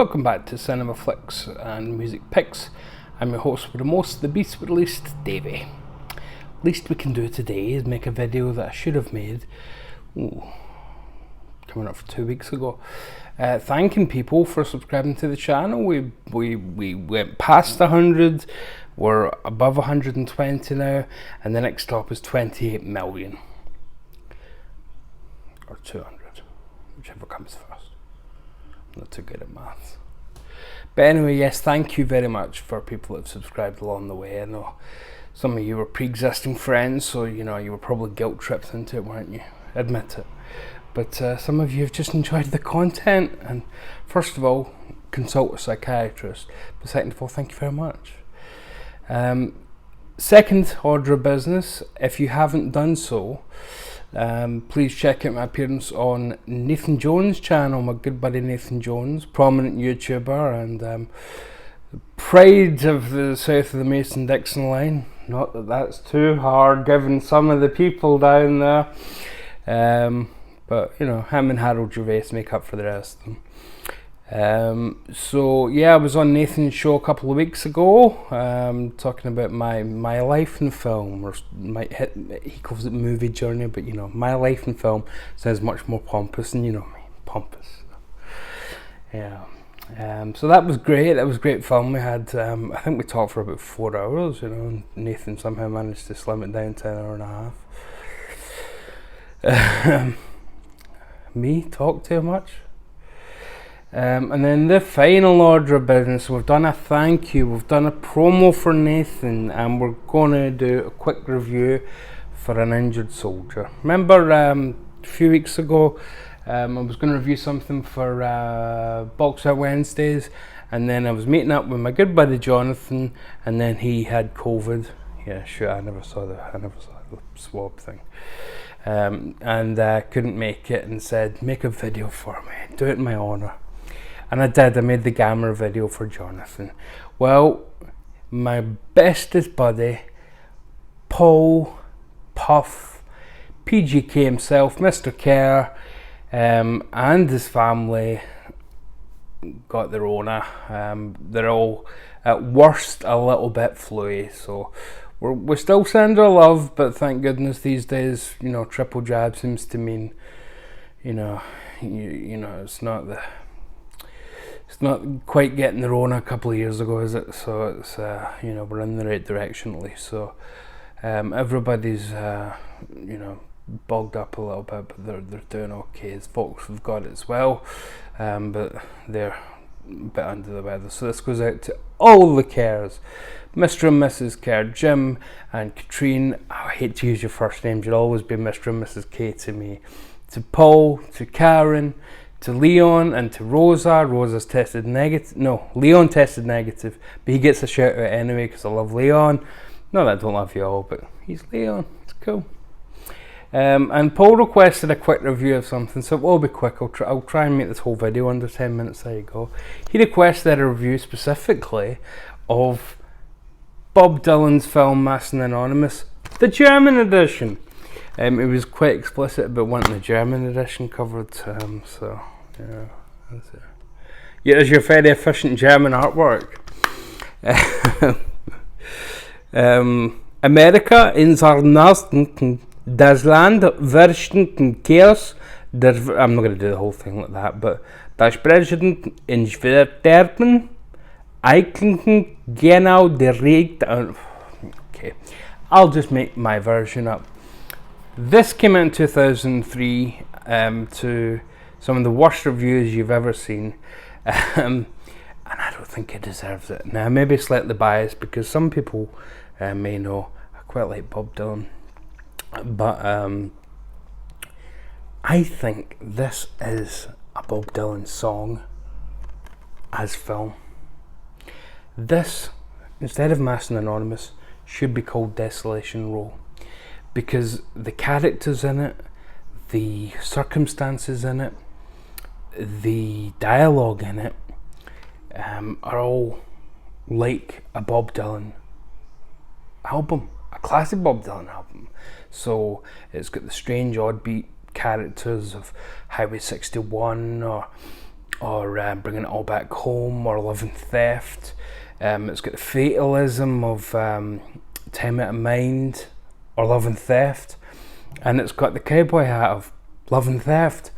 Welcome back to Cinema Flicks and Music Picks. I'm your host with the most, the beast with the least, Davey. Least we can do today is make a video that I should have made coming up for 2 weeks ago, thanking people for subscribing to the channel. We went past 100, we're above 120 now, and the next stop is 28 million or 200, whichever comes first. I'm not too good at maths. But anyway, yes, thank you very much for people that have subscribed along the way. I know some of you were pre-existing friends, so you were probably guilt-tripped into it, weren't you? Admit it. But some of you have just enjoyed the content, and first of all, consult a psychiatrist. But second of all, thank you very much. Second order of business, if you haven't done so, please check out my appearance on Nathan Jones' channel, my good buddy Nathan Jones, prominent YouTuber and pride of the south of the Mason-Dixon line. Not that that's too hard given some of the people down there, but him and Harold Gervais make up for the rest of them. So yeah, I was on Nathan's show a couple of weeks ago, talking about my life in film, or he calls it movie journey, but my life in film sounds much more pompous, and pompous. Yeah. So that was great. That was great fun. We had, I think we talked for about 4 hours. And Nathan somehow managed to slim it down to an hour and a half. Me talk too much. And then the final order of business, we've done a thank you, we've done a promo for Nathan, and we're going to do a quick review for An Injured Soldier. Remember a few weeks ago I was going to review something for Box Out Wednesdays, and then I was meeting up with my good buddy Jonathan, and then he had COVID. Yeah, sure, I never saw the swab thing. And couldn't make it, and said, make a video for me, do it in my honour. And I did. I made the Gamma video for Jonathan. Well, my bestest buddy, Paul, Puff, PGK himself, Mr. Kerr, and his family got the Rona. They're all, at worst, a little bit fluey. So we still send our love, but thank goodness these days, triple jab seems to mean, it's not quite getting the Rona a couple of years ago, is it? So it's we're in the right direction at least. So everybody's bogged up a little bit, but they're doing okay. As folks have got it as well, but they're a bit under the weather. So this goes out to all the Kerrs, Mr. and Mrs. Kerr, Jim and Katrine. I hate to use your first names, you'll always be Mr. and Mrs. K to me. To Paul, to Karen, to Leon, and to Rosa. Rosa's tested negative. No, Leon tested negative, but he gets a shout out anyway because I love Leon. Not that I don't love you all, but he's Leon. It's cool. And Paul requested a quick review of something, so it will be quick. I'll try and make this whole video under 10 minutes. There you go. He requested a review specifically of Bob Dylan's film Mason Anonymous, the German edition. It was quite explicit about wanting the German edition covered, so yeah, that's it. Yeah, there's your very efficient German artwork. America in der Nasten, das Land verstanden Chaos, I'm not going to do the whole thing like that, but das Präsident in Schwerterben, eigentlich genau direkt. Okay, I'll just make my version up. This came out in 2003 to some of the worst reviews you've ever seen, and I don't think it deserves it. Now, I may be slightly biased because some people may know I quite like Bob Dylan, but I think this is a Bob Dylan song as film. This, instead of Mason Anonymous, should be called Desolation Row. Because the characters in it, the circumstances in it, the dialogue in it are all like a Bob Dylan album, a classic Bob Dylan album. So it's got the strange odd beat characters of Highway 61 or or Bringing It All Back Home, or Love and Theft. It's got the fatalism of Time Out of Mind, or Love and Theft, and it's got the cowboy hat of Love and Theft.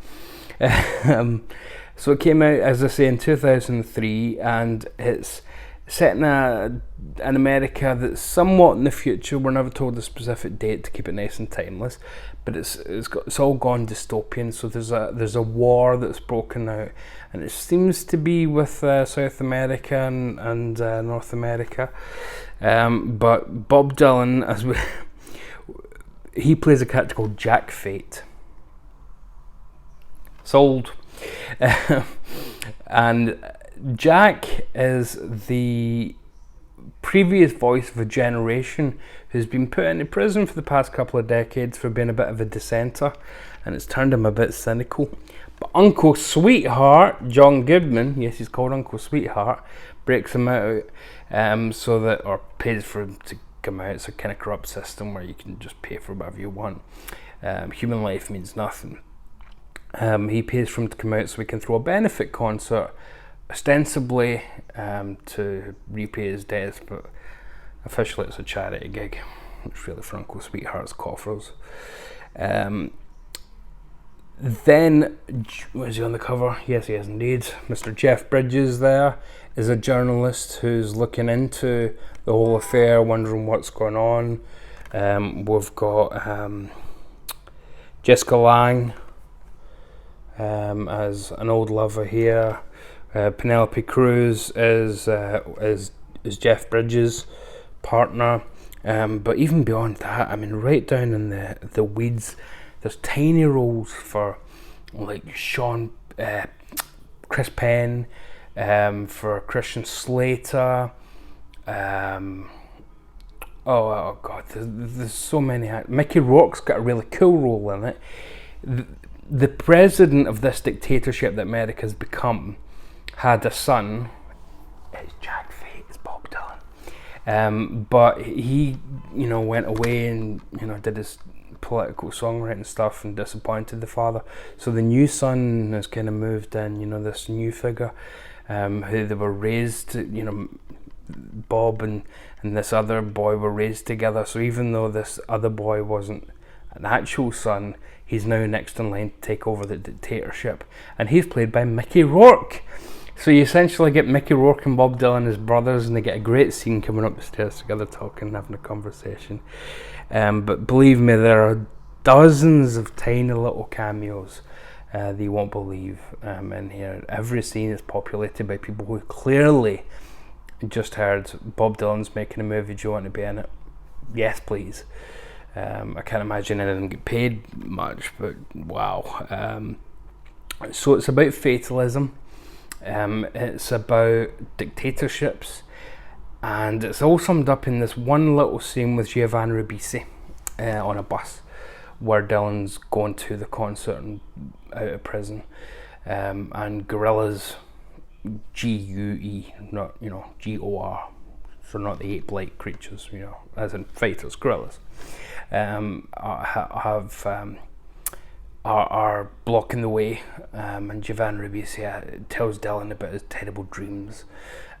So it came out, as I say, in 2003, and it's set in an America that's somewhat in the future. We're never told a specific date to keep it nice and timeless, but it's all gone dystopian. So there's a war that's broken out, and it seems to be with South America and North America. But Bob Dylan, he plays a character called Jack Fate. Sold. And Jack is the previous voice of a generation who's been put into prison for the past couple of decades for being a bit of a dissenter, and it's turned him a bit cynical. But Uncle Sweetheart, John Goodman, yes, he's called Uncle Sweetheart, breaks him out, or pays for him to come out. It's a kind of corrupt system where you can just pay for whatever you want. Human life means nothing. He pays for him to come out so we can throw a benefit concert, ostensibly to repay his debts, but officially it's a charity gig. It's really for Uncle Sweetheart's coffers. Then, was he on the cover? Yes, he is indeed. Mr. Jeff Bridges there is a journalist who's looking into the whole affair, wondering what's going on. We've got Jessica Lange as an old lover here. Penelope Cruz is Jeff Bridges' partner. But even beyond that, I mean, right down in the weeds, there's tiny roles for like Chris Penn, for Christian Slater. Oh God, there's so many. Mickey Rourke's got a really cool role in it. The president of this dictatorship that America's become had a son. It's Jack Fate, it's Bob Dylan. But he, went away and did his political songwriting stuff and disappointed the father. So the new son has kind of moved in. This new figure, who they were raised. Bob and this other boy were raised together. So even though this other boy wasn't an actual son, he's now next in line to take over the dictatorship, and he's played by Mickey Rourke. So you essentially get Mickey Rourke and Bob Dylan as brothers, and they get a great scene coming up the stairs together, talking and having a conversation. But believe me, there are dozens of tiny little cameos that you won't believe in here. Every scene is populated by people who clearly just heard Bob Dylan's making a movie. Do you want to be in it? Yes, please. I can't imagine any of them get paid much, but wow. So it's about fatalism. It's about dictatorships, and it's all summed up in this one little scene with Giovanni Ribisi on a bus, where Dylan's going to the concert and out of prison, and gorillas, GUE, not GOR, so not the ape-like creatures, as in fighters, gorillas, are blocking the way, and Giovanni Ribisi tells Dylan about his terrible dreams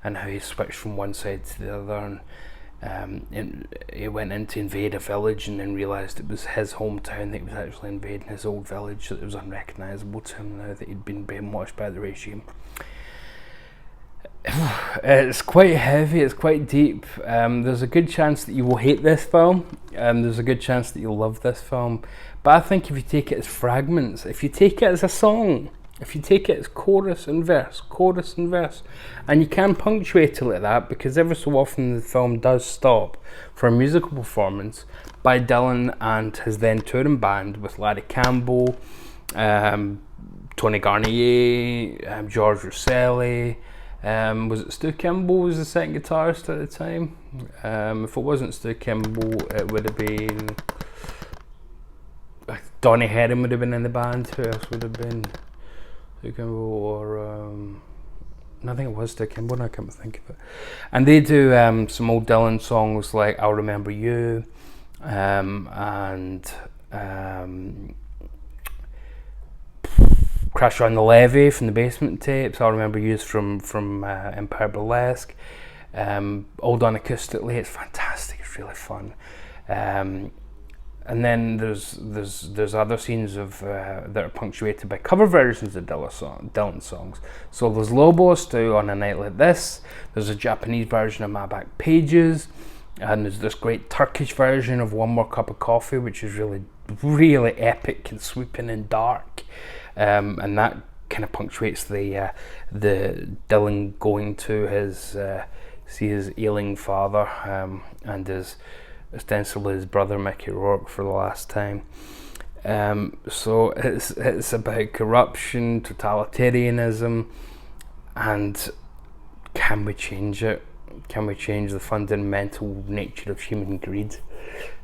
and how he switched from one side to the other, and he went in to invade a village and then realised it was his hometown that he was actually invading, his old village, that it was unrecognisable to him now that he'd been brainwashed by the regime. It's quite heavy, it's quite deep. There's a good chance that you will hate this film, there's a good chance that you'll love this film, but I think if you take it as fragments, if you take it as a song, if you take it as chorus and verse, and you can punctuate it like that, because every so often the film does stop for a musical performance by Dylan and his then touring band with Larry Campbell, Tony Garnier, George Rosselli. Was it Stu Kimball was the second guitarist at the time? If it wasn't Stu Kimball, it would have been Donny Herron would have been in the band. Who else would have been? Stu Kimball or I think it was Stu Kimball. I can't think of it. And they do some old Dylan songs like "I'll Remember You," and Crash on the Levee from the Basement tapes, I remember used from Empire Burlesque. All done acoustically. It's fantastic. It's really fun. And then there's other scenes of that are punctuated by cover versions of Dylan songs. So there's Lobos do On a Night Like This. There's a Japanese version of My Back Pages, and there's this great Turkish version of One More Cup of Coffee, which is really, really epic and sweeping and dark. And that kind of punctuates the Dylan going to his see his ailing father and his ostensibly his brother Mickey Rourke for the last time. So it's about corruption, totalitarianism, and can we change it? Can we change the fundamental nature of human greed?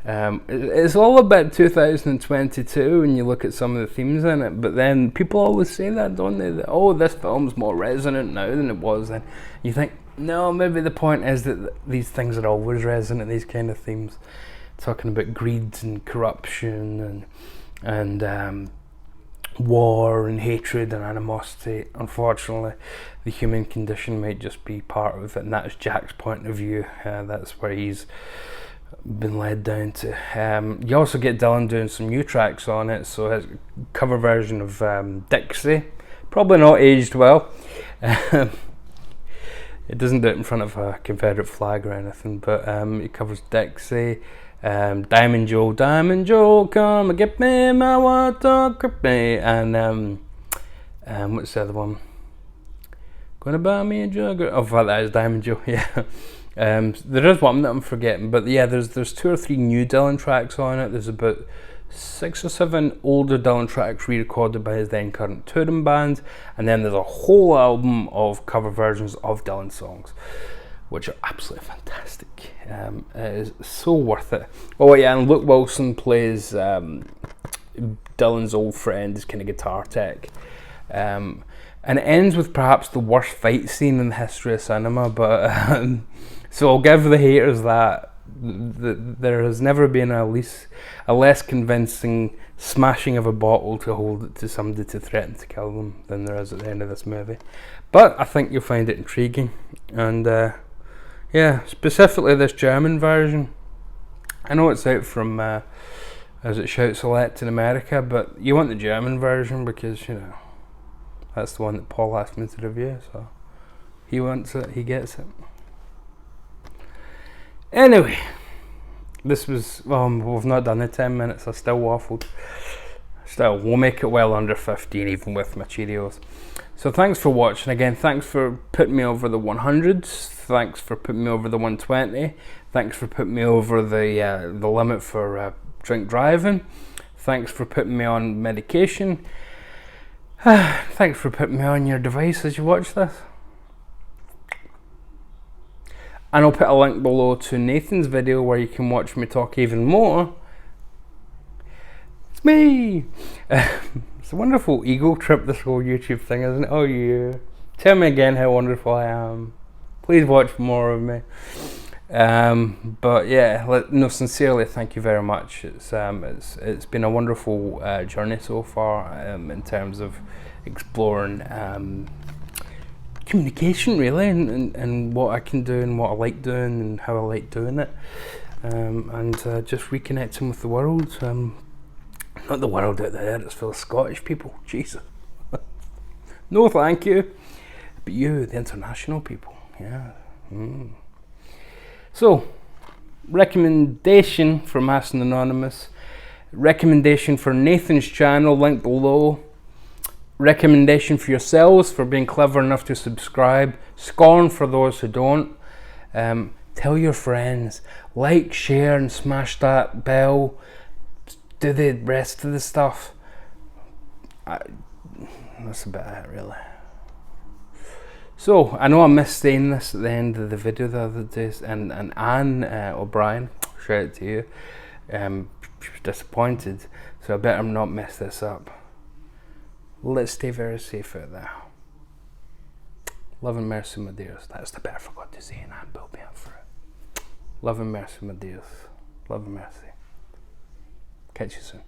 It's all about 2022 when you look at some of the themes in it, but then people always say that, don't they? That, oh, this film's more resonant now than it was then. You think, no, maybe the point is that these things are always resonant, these kind of themes. Talking about greed and corruption and war and hatred and animosity. Unfortunately, the human condition might just be part of it, and that's Jack's point of view. That's where he's been led down to. You also get Dylan doing some new tracks on it, so his cover version of Dixie, probably not aged well. It doesn't do it in front of a Confederate flag or anything, but it covers Dixie, Diamond Joe, come and get me my water, grip me, and what's the other one? Gonna buy me a jug. Oh, that is Diamond Joe. Yeah. There is one that I'm forgetting, but yeah, there's 2 or 3 new Dylan tracks on it. There's about 6 or 7 older Dylan tracks re-recorded by his then current touring band, and then there's a whole album of cover versions of Dylan songs, which are absolutely fantastic. It is so worth it. Oh yeah, and Luke Wilson plays Dylan's old friend, his kind of guitar tech. And it ends with perhaps the worst fight scene in the history of cinema, but so I'll give the haters that. There has never been a less convincing smashing of a bottle to hold it to somebody to threaten to kill them than there is at the end of this movie. But I think you'll find it intriguing, and yeah, specifically this German version. I know it's out from as it Shout Select in America, but you want the German version because, you know, that's the one that Paul asked me to review, so he wants it, he gets it. Anyway, this was, well, we've not done the 10 minutes, I still waffled. Still, we'll make it well under 15 even with my Cheerios. So thanks for watching again, thanks for putting me over the 100s, thanks for putting me over the 120, thanks for putting me over the limit for drink driving, thanks for putting me on medication, thanks for putting me on your device as you watch this. And I'll put a link below to Nathan's video where you can watch me talk even more. It's me! It's a wonderful ego trip, this whole YouTube thing, isn't it? Oh yeah. Tell me again how wonderful I am. Please watch more of me. But yeah, no, sincerely, thank you very much. It's been a wonderful journey so far in terms of exploring communication, really, and what I can do and what I like doing and how I like doing it, and just reconnecting with the world. Not the world out there, it's full of Scottish people, Jesus. No thank you, but you, the international people, yeah. So, recommendation for Masked Anonymous, recommendation for Nathan's channel, link below, recommendation for yourselves for being clever enough to subscribe, scorn for those who don't. Tell your friends, like, share and smash that bell, do the rest of the stuff. That's about it, really. So, I know I missed saying this at the end of the video the other day, and Anne O'Brien, shout out to you, she was disappointed, so I better not mess this up. Let's stay very safe out there. Love and mercy, my dears. That's the bit I forgot to say, and Anne built me up for it. Love and mercy, my dears. Love and mercy. Catch you soon.